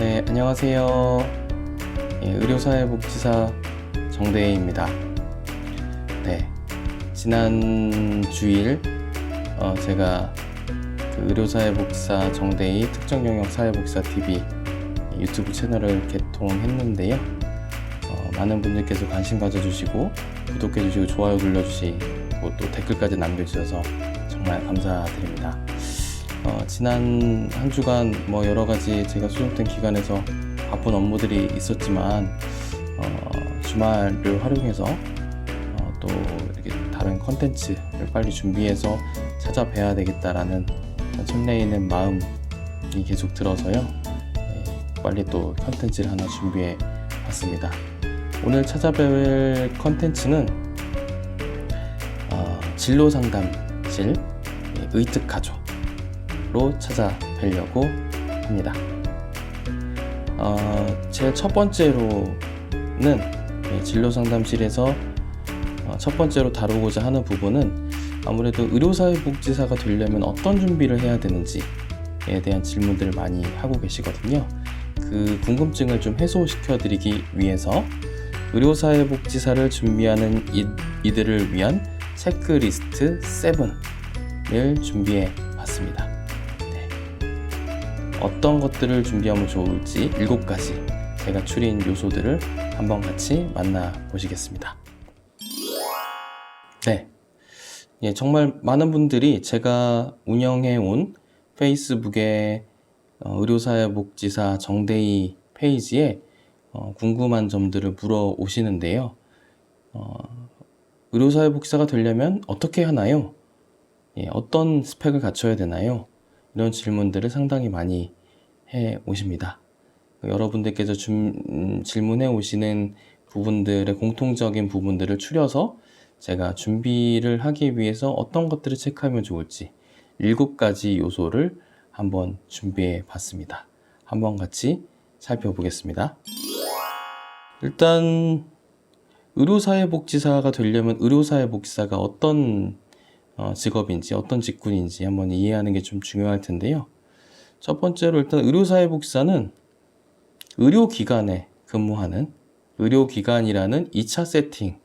네, 안녕하세요. 의료사회복지사 정대희입니다. 네, 지난 주일 제가 그 의료사회복지사 정대희 특정영역사회복지사 TV 유튜브 채널을 개통했는데요. 많은 분들께서 관심 가져주시고 구독해주시고 좋아요 눌러주시고 또 댓글까지 남겨주셔서 정말 감사드립니다. 지난 한 주간 여러가지 제가 소속된 기관에서 바쁜 업무들이 있었지만 주말을 활용해서 또 이렇게 다른 컨텐츠를 빨리 준비해서 찾아뵈야 되겠다라는 설레이는 마음이 계속 들어서요. 빨리 또 컨텐츠를 하나 준비해 봤습니다. 오늘 찾아뵐 컨텐츠는 진로상담실 의특가조로 찾아뵈려고 합니다. 제 첫 번째로는 진로상담실에서 첫 번째로 다루고자 하는 부분은 아무래도 의료사회복지사가 되려면 어떤 준비를 해야 되는지에 대한 질문들을 많이 하고 계시거든요. 그 궁금증을 좀 해소시켜 드리기 위해서 의료사회복지사를 준비하는 이들을 위한 체크리스트 7을 준비해 봤습니다. 어떤 것들을 준비하면 좋을지 7가지 제가 추린 요소들을 한번 같이 만나보시겠습니다. 네, 정말 많은 분들이 제가 운영해온 페이스북의 의료사회복지사 정대희 페이지에 궁금한 점들을 물어오시는데요. 의료사회복지사가 되려면 어떻게 하나요? 어떤 스펙을 갖춰야 되나요? 이런 질문들을 상당히 많이 해 오십니다. 여러분들께서 질문해 오시는 부분들의 공통적인 부분들을 추려서 제가 준비를 하기 위해서 어떤 것들을 체크하면 좋을지 7가지 요소를 한번 준비해 봤습니다. 한번 같이 살펴보겠습니다. 일단 의료사회복지사가 되려면 의료사회복지사가 어떤 직업인지 어떤 직군인지 한번 이해하는 게 좀 중요할 텐데요. 첫 번째로 일단 의료사회복지사는 의료기관에 근무하는 의료기관이라는 2차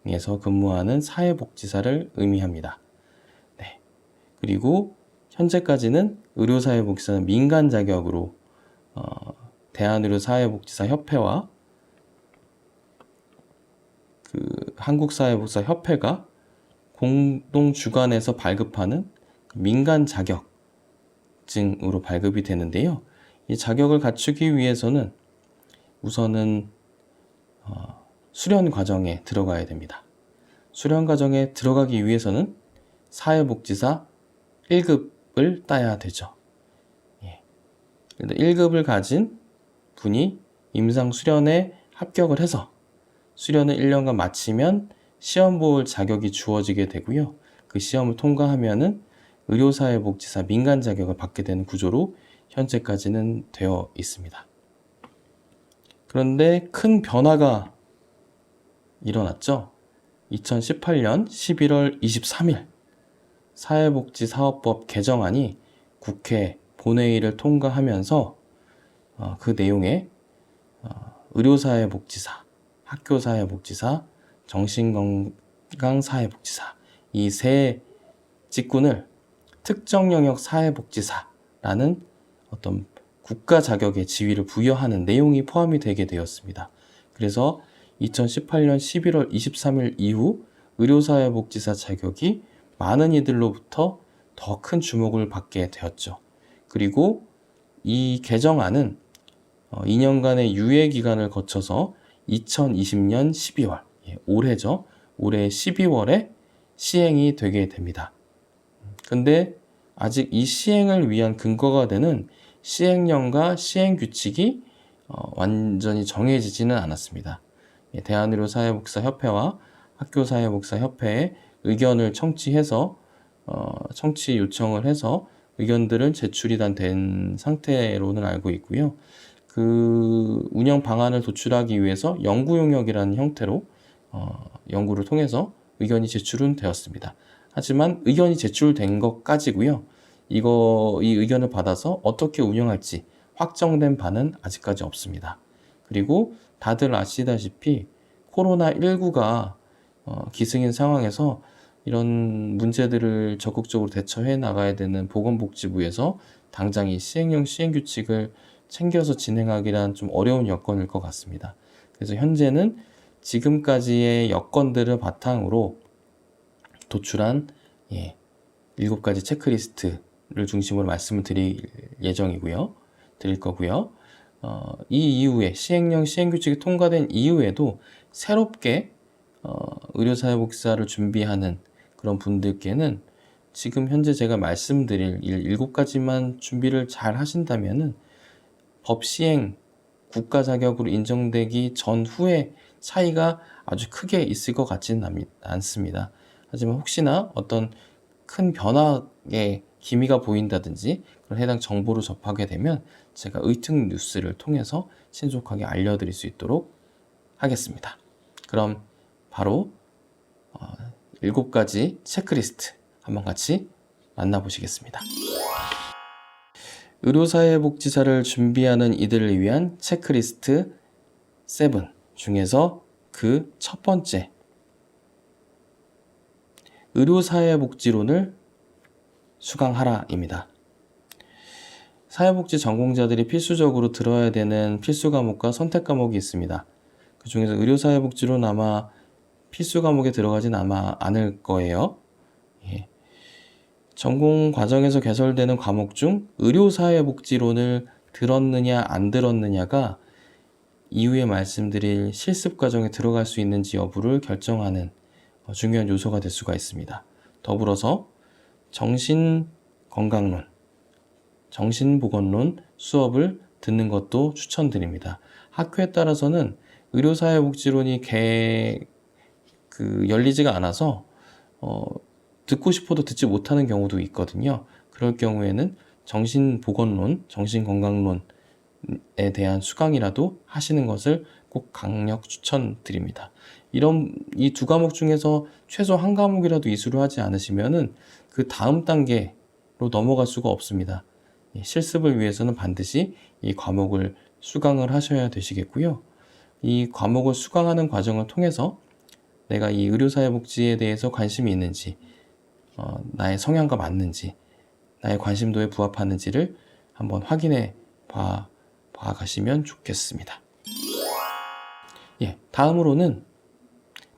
세팅에서 근무하는 사회복지사를 의미합니다. 네. 그리고 현재까지는 의료사회복지사는 민간 자격으로 대한의료사회복지사협회와 한국사회복지사협회가 공동 주관해서 발급하는 민간 자격증으로 발급이 되는데요. 이 자격을 갖추기 위해서는 우선은 수련 과정에 들어가야 됩니다. 수련 과정에 들어가기 위해서는 사회복지사 1급을 따야 되죠. 1급을 가진 분이 임상 수련에 합격을 해서 수련을 1년간 마치면 시험 볼 자격이 주어지게 되고요. 그 시험을 통과하면은 의료사회복지사 민간 자격을 받게 되는 구조로 현재까지는 되어 있습니다. 그런데 큰 변화가 일어났죠. 2018년 11월 23일 사회복지사업법 개정안이 국회 본회의를 통과하면서 그 내용에 의료사회복지사, 학교사회복지사, 정신건강사회복지사 이 세 직군을 특정영역 사회복지사라는 어떤 국가 자격의 지위를 부여하는 내용이 포함이 되게 되었습니다. 그래서 2018년 11월 23일 이후 의료사회복지사 자격이 많은 이들로부터 더 큰 주목을 받게 되었죠. 그리고 이 개정안은 2년간의 유예 기간을 거쳐서 2020년 12월, 올해죠. 올해 12월에 시행이 되게 됩니다. 근데 아직 이 시행을 위한 근거가 되는 시행령과 시행규칙이 완전히 정해지지는 않았습니다. 대한의료사회복지사협회와 학교사회복지사협회의 의견을 청취해서 청취 요청을 해서 의견들은 제출이 된 상태로는 알고 있고요. 그 운영 방안을 도출하기 위해서 연구 용역이라는 형태로 연구를 통해서 의견이 제출은 되었습니다. 하지만 의견이 제출된 것까지고요. 이 의견을 받아서 어떻게 운영할지 확정된 바는 아직까지 없습니다. 그리고 다들 아시다시피 코로나19가 기승인 상황에서 이런 문제들을 적극적으로 대처해 나가야 되는 보건복지부에서 당장 이 시행령 시행규칙을 챙겨서 진행하기란 좀 어려운 여건일 것 같습니다. 그래서 현재는 지금까지의 여건들을 바탕으로 도출한 7가지 체크리스트를 중심으로 말씀을 드릴 거고요. 이 이후에 시행령 시행규칙이 통과된 이후에도 새롭게 의료사회복지사를 준비하는 그런 분들께는 지금 현재 제가 말씀드릴 7가지만 준비를 잘 하신다면은 법 시행 국가 자격으로 인정되기 전후의 차이가 아주 크게 있을 것 같지는 않습니다. 하지만 혹시나 어떤 큰 변화의 기미가 보인다든지 그런 해당 정보를 접하게 되면 제가 의특 뉴스를 통해서 신속하게 알려드릴 수 있도록 하겠습니다. 그럼 바로 7가지 체크리스트 한번 같이 만나보시겠습니다. 의료사회복지사를 준비하는 이들을 위한 체크리스트 7 중에서 그 첫 번째, 의료사회복지론을 수강하라입니다. 사회복지 전공자들이 필수적으로 들어야 되는 필수 과목과 선택 과목이 있습니다. 그 중에서 의료사회복지론 아마 필수 과목에 들어가진 아마 않을 거예요. 전공 과정에서 개설되는 과목 중 의료사회복지론을 들었느냐 안 들었느냐가 이후에 말씀드릴 실습 과정에 들어갈 수 있는지 여부를 결정하는 중요한 요소가 될 수가 있습니다. 더불어서 정신건강론, 정신보건론 수업을 듣는 것도 추천드립니다. 학교에 따라서는 의료사회복지론이 열리지가 않아서 듣고 싶어도 듣지 못하는 경우도 있거든요. 그럴 경우에는 정신보건론, 정신건강론에 대한 수강이라도 하시는 것을 꼭 강력 추천드립니다. 이 두 과목 중에서 최소 한 과목이라도 이수를 하지 않으시면은 그 다음 단계로 넘어갈 수가 없습니다. 실습을 위해서는 반드시 이 과목을 수강을 하셔야 되시겠고요. 이 과목을 수강하는 과정을 통해서 내가 이 의료사회복지에 대해서 관심이 있는지, 나의 성향과 맞는지, 나의 관심도에 부합하는지를 한번 확인해 봐가시면 좋겠습니다. 다음으로는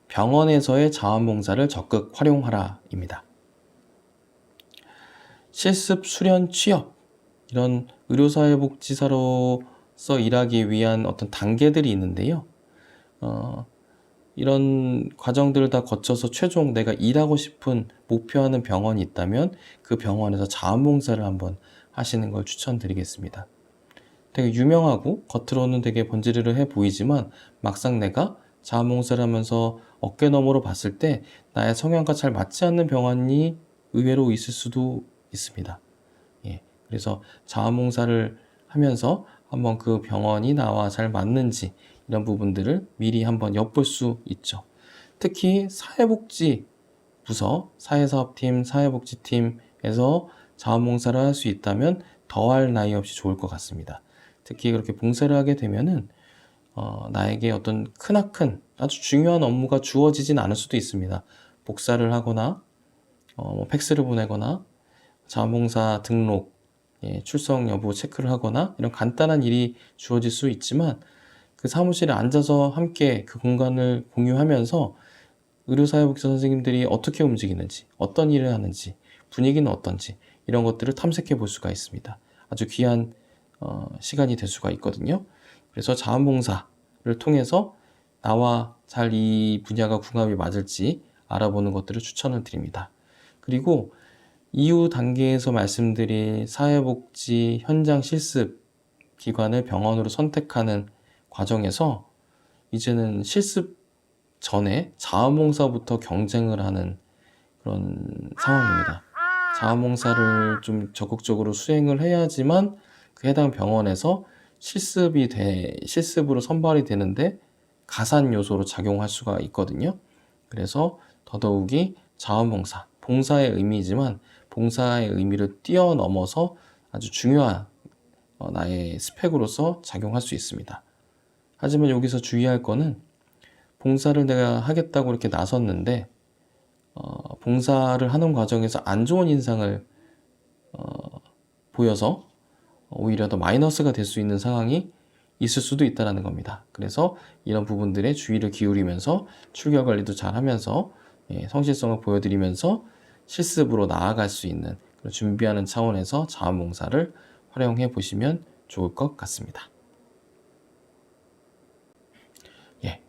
병원에서의 자원봉사를 적극 활용하라입니다. 실습, 수련, 취업 이런 의료사회복지사로서 일하기 위한 어떤 단계들이 있는데요. 이런 과정들을 다 거쳐서 최종 내가 일하고 싶은 목표하는 병원이 있다면 그 병원에서 자원봉사를 한번 하시는 걸 추천드리겠습니다. 되게 유명하고 겉으로는 되게 번지르르해 보이지만 막상 내가 자원봉사를 하면서 어깨너머로 봤을 때 나의 성향과 잘 맞지 않는 병원이 의외로 있을 수도 있습니다. 그래서 자원봉사를 하면서 한번 그 병원이 나와 잘 맞는지 이런 부분들을 미리 한번 엿볼 수 있죠. 특히 사회복지 부서, 사회사업팀, 사회복지팀에서 자원봉사를 할 수 있다면 더할 나위 없이 좋을 것 같습니다. 특히 그렇게 봉사를 하게 되면은 나에게 어떤 크나큰 아주 중요한 업무가 주어지진 않을 수도 있습니다. 복사를 하거나 팩스를 보내거나 자원봉사 등록, 출석 여부 체크를 하거나 이런 간단한 일이 주어질 수 있지만 그 사무실에 앉아서 함께 그 공간을 공유하면서 의료사회복지 선생님들이 어떻게 움직이는지, 어떤 일을 하는지, 분위기는 어떤지 이런 것들을 탐색해 볼 수가 있습니다. 아주 귀한 시간이 될 수가 있거든요. 그래서 자원봉사를 통해서 나와 잘 이 분야가 궁합이 맞을지 알아보는 것들을 추천을 드립니다. 그리고 이후 단계에서 말씀드릴 사회복지 현장 실습 기관을 병원으로 선택하는 과정에서 이제는 실습 전에 자원봉사부터 경쟁을 하는 그런 상황입니다. 자원봉사를 좀 적극적으로 수행을 해야지만 그 해당 병원에서 실습으로 선발이 되는데 가산 요소로 작용할 수가 있거든요. 그래서 더더욱이 자원봉사, 봉사의 의미지만 봉사의 의미를 뛰어넘어서 아주 중요한 나의 스펙으로서 작용할 수 있습니다. 하지만 여기서 주의할 거는 봉사를 내가 하겠다고 이렇게 나섰는데 봉사를 하는 과정에서 안 좋은 인상을 보여서 오히려 더 마이너스가 될 수 있는 상황이 있을 수도 있다는 겁니다. 그래서 이런 부분들에 주의를 기울이면서 출결 관리도 잘 하면서 성실성을 보여드리면서 실습으로 나아갈 수 있는 준비하는 차원에서 자원봉사를 활용해 보시면 좋을 것 같습니다.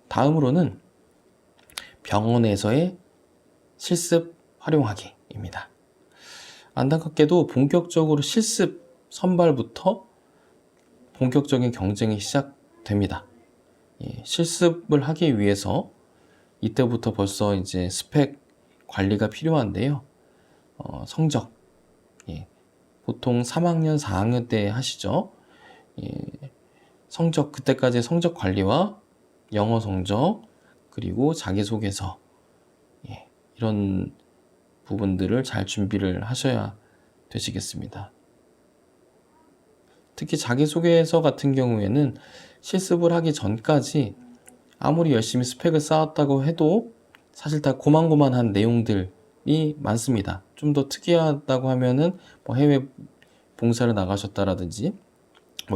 다음으로는 병원에서의 실습 활용하기입니다. 안타깝게도 본격적으로 실습 선발부터 본격적인 경쟁이 시작됩니다. 실습을 하기 위해서 이때부터 벌써 이제 스펙 관리가 필요한데요. 성적, 보통 3학년, 4학년 때 하시죠. 성적, 그때까지 성적 관리와 영어 성적, 그리고 자기소개서, 이런 부분들을 잘 준비를 하셔야 되시겠습니다. 특히 자기소개서 같은 경우에는 실습을 하기 전까지 아무리 열심히 스펙을 쌓았다고 해도 사실 다 고만고만한 내용들이 많습니다. 좀 더 특이하다고 하면은 해외 봉사를 나가셨다라든지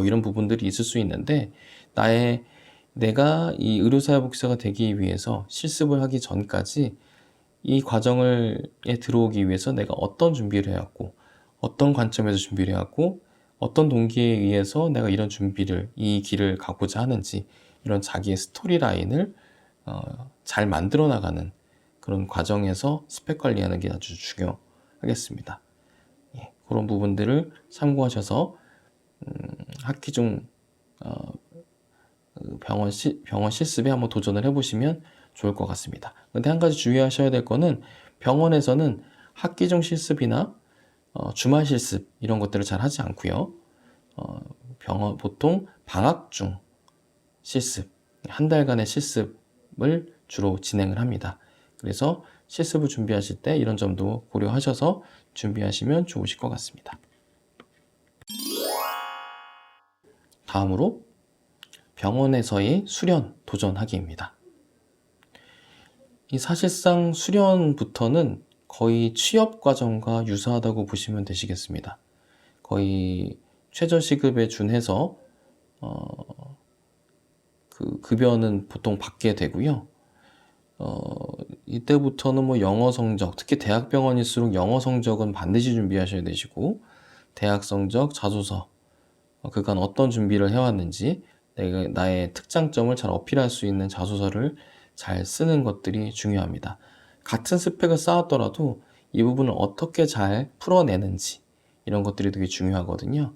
이런 부분들이 있을 수 있는데, 내가 이 의료사회복지사가 되기 위해서 실습을 하기 전까지 이 과정에 들어오기 위해서 내가 어떤 준비를 해왔고, 어떤 관점에서 준비를 해왔고, 어떤 동기에 의해서 내가 이런 준비를, 이 길을 가고자 하는지, 이런 자기의 스토리 라인을 잘 만들어 나가는 그런 과정에서 스펙 관리하는 게 아주 중요하겠습니다. 그런 부분들을 참고하셔서 학기 중 병원 실습에 한번 도전을 해보시면 좋을 것 같습니다. 근데 한 가지 주의하셔야 될 거는, 병원에서는 학기 중 실습이나 주말 실습 이런 것들을 잘 하지 않고요. 보통 방학 중 실습, 한 달간의 실습을 주로 진행을 합니다. 그래서 실습을 준비하실 때 이런 점도 고려하셔서 준비하시면 좋으실 것 같습니다. 다음으로 병원에서의 수련 도전하기입니다. 이 사실상 수련부터는 거의 취업 과정과 유사하다고 보시면 되시겠습니다. 거의 최저시급에 준해서 그 급여는 보통 받게 되고요. 이때부터는 영어 성적, 특히 대학병원일수록 영어 성적은 반드시 준비하셔야 되시고, 대학 성적, 자소서, 그간 어떤 준비를 해왔는지, 나의 특장점을 잘 어필할 수 있는 자소서를 잘 쓰는 것들이 중요합니다. 같은 스펙을 쌓았더라도 이 부분을 어떻게 잘 풀어내는지, 이런 것들이 되게 중요하거든요.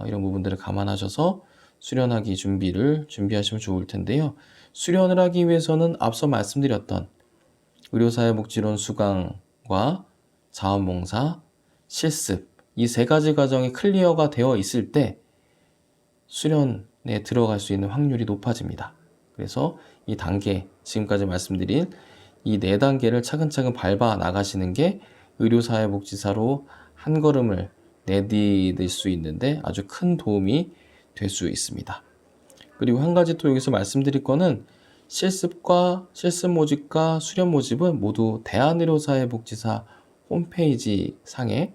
이런 부분들을 감안하셔서 수련하기 준비하시면 좋을 텐데요. 수련을 하기 위해서는 앞서 말씀드렸던 의료사회복지론 수강과 자원봉사, 실습, 이 세 가지 과정이 클리어가 되어 있을 때 수련에 들어갈 수 있는 확률이 높아집니다. 그래서 이 단계, 지금까지 말씀드린 이 네 단계를 차근차근 밟아 나가시는 게 의료사회복지사로 한 걸음을 내디딜 수 있는데 아주 큰 도움이 될 수 있습니다. 그리고 한 가지 또 여기서 말씀드릴 거는, 실습 모집과 수련 모집은 모두 대한의료사회복지사 홈페이지 상에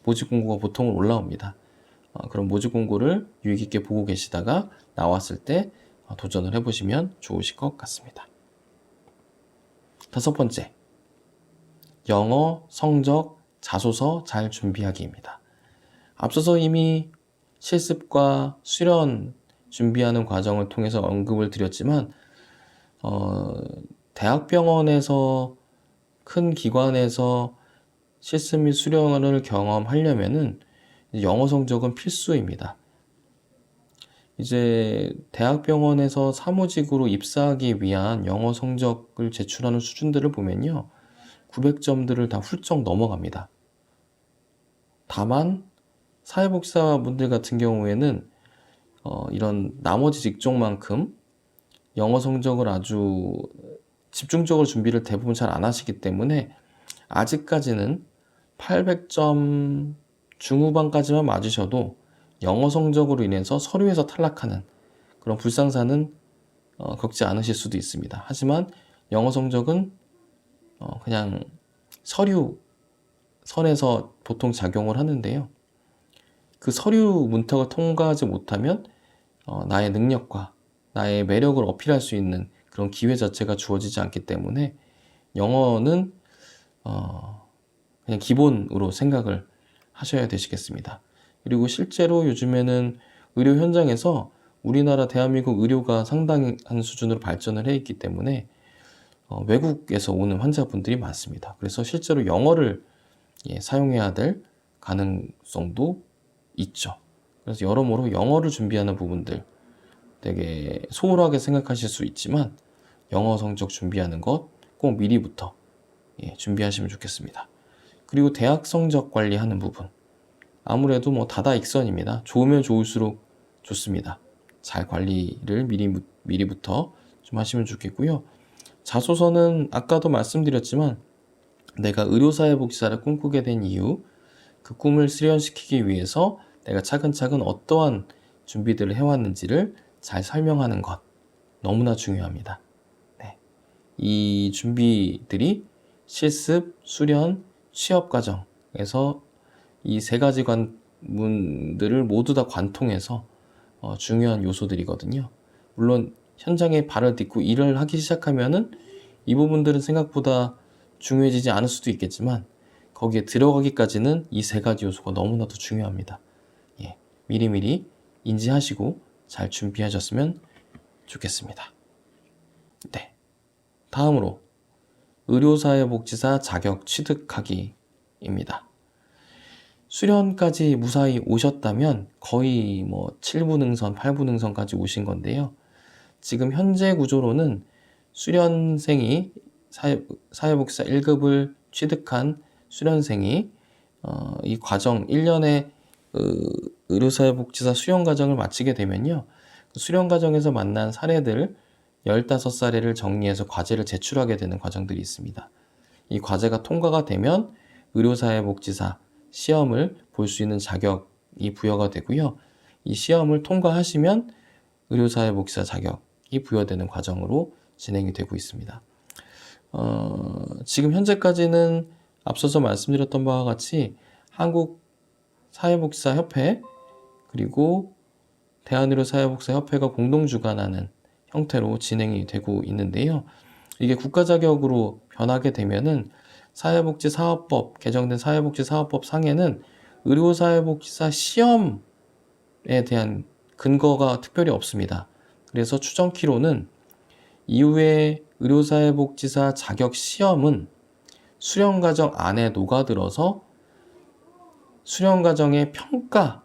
모집 공고가 보통 올라옵니다. 그런 모집 공고를 유의 깊게 보고 계시다가 나왔을 때 도전을 해보시면 좋으실 것 같습니다. 다섯 번째, 영어, 성적, 자소서 잘 준비하기입니다. 앞서서 이미 실습과 수련 준비하는 과정을 통해서 언급을 드렸지만, 대학병원에서, 큰 기관에서 실습 및 수련을 경험하려면은 영어 성적은 필수입니다. 이제 대학병원에서 사무직으로 입사하기 위한 영어 성적을 제출하는 수준들을 보면요, 900점들을 다 훌쩍 넘어갑니다. 다만 사회복지사분들 같은 경우에는 이런 나머지 직종만큼 영어 성적을 아주 집중적으로 준비를 대부분 잘 안 하시기 때문에 아직까지는 800점 중후반까지만 맞으셔도 영어 성적으로 인해서 서류에서 탈락하는 그런 불상사는 겪지 않으실 수도 있습니다. 하지만 영어 성적은 그냥 서류 선에서 보통 작용을 하는데요. 그 서류 문턱을 통과하지 못하면 나의 능력과 나의 매력을 어필할 수 있는 그런 기회 자체가 주어지지 않기 때문에 영어는 그냥 기본으로 생각을 하셔야 되시겠습니다. 그리고 실제로 요즘에는 의료 현장에서 우리나라 대한민국 의료가 상당한 수준으로 발전을 해 있기 때문에 외국에서 오는 환자분들이 많습니다. 그래서 실제로 영어를 사용해야 될 가능성도 있죠. 그래서 여러모로 영어를 준비하는 부분들 되게 소홀하게 생각하실 수 있지만 영어 성적 준비하는 것 꼭 미리부터 준비하시면 좋겠습니다. 그리고 대학 성적 관리하는 부분 아무래도 뭐 다다익선입니다. 좋으면 좋을수록 좋습니다. 잘 관리를 미리부터 좀 하시면 좋겠고요. 자소서는 아까도 말씀드렸지만 내가 의료사회복지사를 꿈꾸게 된 이유, 그 꿈을 실현시키기 위해서 내가 차근차근 어떠한 준비들을 해왔는지를 잘 설명하는 것 너무나 중요합니다. 네. 이 준비들이 실습, 수련, 취업 과정에서 이 세 가지 관문들을 모두 다 관통해서 중요한 요소들이거든요. 물론 현장에 발을 딛고 일을 하기 시작하면은 이 부분들은 생각보다 중요해지지 않을 수도 있겠지만 거기에 들어가기까지는 이 세 가지 요소가 너무나도 중요합니다. 미리미리 인지하시고 잘 준비하셨으면 좋겠습니다. 네. 다음으로 의료사회복지사 자격 취득하기입니다. 수련까지 무사히 오셨다면 거의 뭐 7부 능선, 8부 능선까지 오신 건데요. 지금 현재 구조로는 수련생이 사회복지사 1급을 취득한 수련생이 이 과정 1년의 의료사회복지사 수련 과정을 마치게 되면요. 그 수련 과정에서 만난 사례들 15사례를 정리해서 과제를 제출하게 되는 과정들이 있습니다. 이 과제가 통과가 되면 의료사회복지사 시험을 볼 수 있는 자격이 부여가 되고요. 이 시험을 통과하시면 의료사회복지사 자격이 부여되는 과정으로 진행이 되고 있습니다. 지금 현재까지는 앞서서 말씀드렸던 바와 같이 한국사회복지사협회 그리고 대한의료사회복지사협회가 공동 주관하는 형태로 진행이 되고 있는데요. 이게 국가 자격으로 변하게 되면은 사회복지사업법, 개정된 사회복지사업법 상에는 의료사회복지사 시험에 대한 근거가 특별히 없습니다. 그래서 추정키로는 이후에 의료사회복지사 자격 시험은 수련과정 안에 녹아들어서 수련과정의 평가의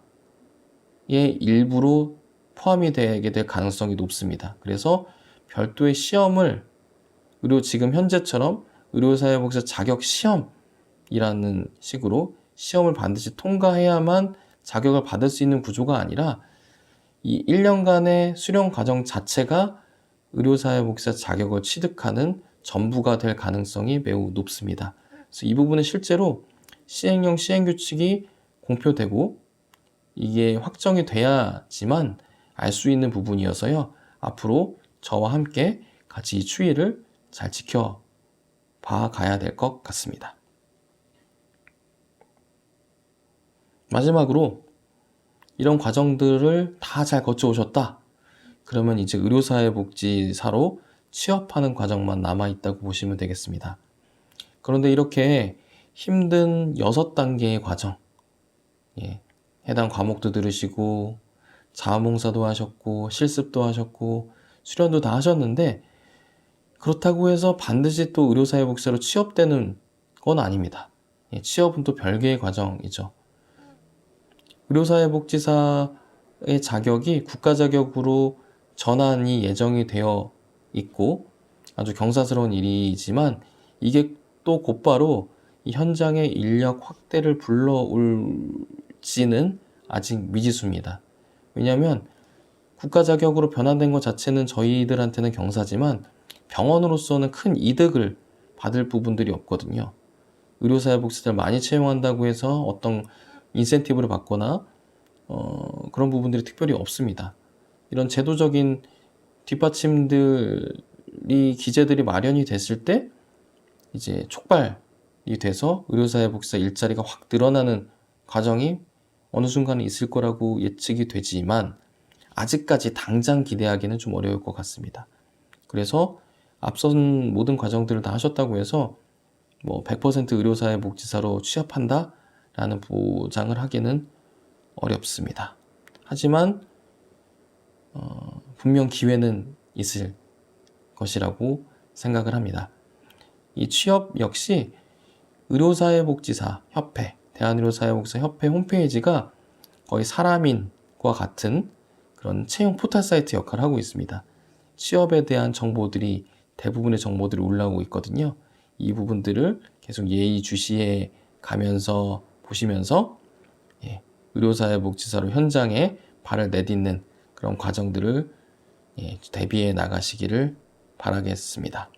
일부로 포함이 되게 될 가능성이 높습니다. 그래서 별도의 시험을 지금 현재처럼 의료사회복지사 자격 시험이라는 식으로 시험을 반드시 통과해야만 자격을 받을 수 있는 구조가 아니라 이 1년간의 수련 과정 자체가 의료사회복지사 자격을 취득하는 전부가 될 가능성이 매우 높습니다. 그래서 이 부분은 실제로 시행령 시행규칙이 공표되고 이게 확정이 돼야지만 알 수 있는 부분이어서요. 앞으로 저와 함께 같이 이 추이를 잘 지켜봐 가야 될 것 같습니다. 마지막으로 이런 과정들을 다 잘 거쳐오셨다. 그러면 이제 의료사회복지사로 취업하는 과정만 남아있다고 보시면 되겠습니다. 그런데 이렇게 힘든 6단계의 과정, 해당 과목도 들으시고 자원봉사도 하셨고 실습도 하셨고 수련도 다 하셨는데 그렇다고 해서 반드시 또 의료사회복지사로 취업되는 건 아닙니다. 취업은 또 별개의 과정이죠. 의료사회복지사의 자격이 국가자격으로 전환이 예정이 되어 있고 아주 경사스러운 일이지만 이게 또 곧바로 이 현장의 인력 확대를 불러올지는 아직 미지수입니다. 왜냐하면 국가자격으로 변환된 것 자체는 저희들한테는 경사지만 병원으로서는 큰 이득을 받을 부분들이 없거든요. 의료사회복지사를 많이 채용한다고 해서 어떤 인센티브를 받거나 그런 부분들이 특별히 없습니다. 이런 제도적인 뒷받침들이 기재들이 마련이 됐을 때 이제 촉발이 돼서 의료사회복지사 일자리가 확 늘어나는 과정이 어느 순간에 있을 거라고 예측이 되지만 아직까지 당장 기대하기는 좀 어려울 것 같습니다. 그래서 앞선 모든 과정들을 다 하셨다고 해서 뭐 100% 의료사회복지사로 취업한다라는 보장을 하기는 어렵습니다. 하지만 분명 기회는 있을 것이라고 생각을 합니다. 이 취업 역시 의료사회복지사 협회, 대한의료사회복지사 협회 홈페이지가 거의 사람인과 같은 그런 채용 포털 사이트 역할을 하고 있습니다. 취업에 대한 정보들이 대부분의 정보들이 올라오고 있거든요. 이 부분들을 계속 예의주시해 가면서 보시면서 의료사회복지사로 현장에 발을 내딛는 그런 과정들을 대비해 나가시기를 바라겠습니다.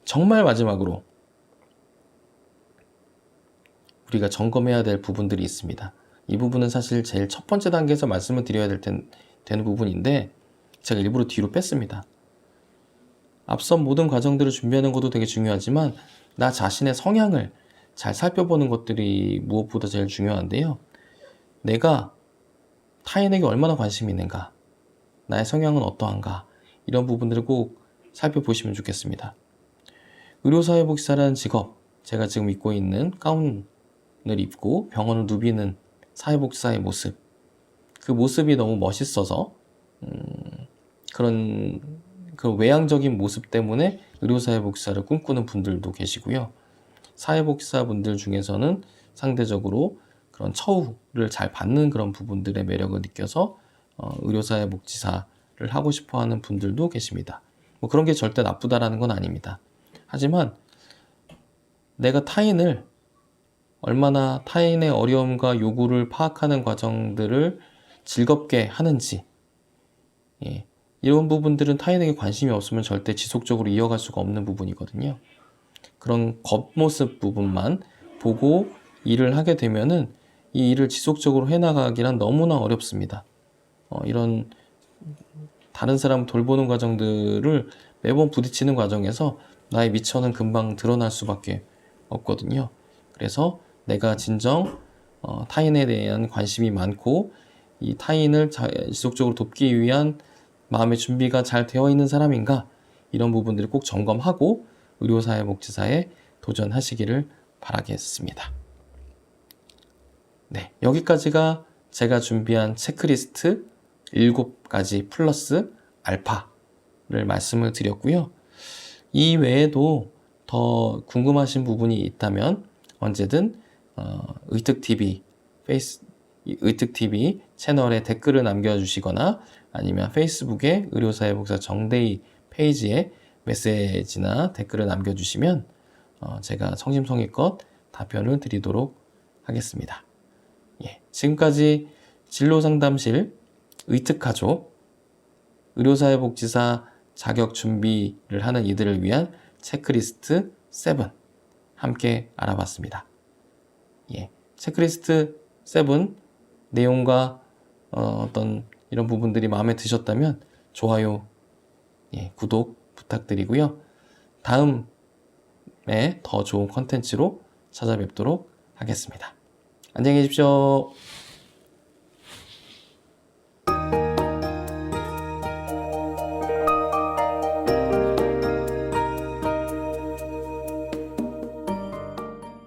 정말 마지막으로 우리가 점검해야 될 부분들이 있습니다. 이 부분은 사실 제일 첫 번째 단계에서 말씀을 드려야 되는 부분인데 제가 일부러 뒤로 뺐습니다. 앞선 모든 과정들을 준비하는 것도 되게 중요하지만 나 자신의 성향을 잘 살펴보는 것들이 무엇보다 제일 중요한데요. 내가 타인에게 얼마나 관심이 있는가, 나의 성향은 어떠한가, 이런 부분들을 꼭 살펴보시면 좋겠습니다. 의료사회복지사라는 직업, 제가 지금 입고 있는 가운을 입고 병원을 누비는 사회복지사의 모습, 그 모습이 너무 멋있어서 그런 외향적인 모습 때문에 의료사회복지사를 꿈꾸는 분들도 계시고요. 사회복지사분들 중에서는 상대적으로 그런 처우를 잘 받는 그런 부분들의 매력을 느껴서 의료사회복지사를 하고 싶어하는 분들도 계십니다. 뭐 그런 게 절대 나쁘다라는 건 아닙니다. 하지만 내가 타인을 얼마나 타인의 어려움과 요구를 파악하는 과정들을 즐겁게 하는지, 이런 부분들은 타인에게 관심이 없으면 절대 지속적으로 이어갈 수가 없는 부분이거든요. 그런 겉모습 부분만 보고 일을 하게 되면은 이 일을 지속적으로 해나가기란 너무나 어렵습니다. 이런 다른 사람 돌보는 과정들을 매번 부딪히는 과정에서 나의 미천은 금방 드러날 수밖에 없거든요. 그래서 내가 진정 타인에 대한 관심이 많고 이 타인을 지속적으로 돕기 위한 마음의 준비가 잘 되어 있는 사람인가, 이런 부분들을 꼭 점검하고 의료사회복지사에 도전하시기를 바라겠습니다. 네, 여기까지가 제가 준비한 체크리스트 7가지 플러스 알파를 말씀을 드렸고요. 이 외에도 더 궁금하신 부분이 있다면 언제든 의특TV 의특TV 채널에 댓글을 남겨주시거나 아니면 페이스북에 의료사회복지사 정대희 페이지에 메시지나 댓글을 남겨주시면 제가 성심성의껏 답변을 드리도록 하겠습니다. 지금까지 진로상담실 의특가족, 의료사회복지사 자격 준비를 하는 이들을 위한 체크리스트 7 함께 알아봤습니다. 체크리스트 7 내용과 어떤 이런 부분들이 마음에 드셨다면 좋아요, 구독 부탁드리고요. 다음에 더 좋은 컨텐츠로 찾아뵙도록 하겠습니다. 안녕히 계십시오.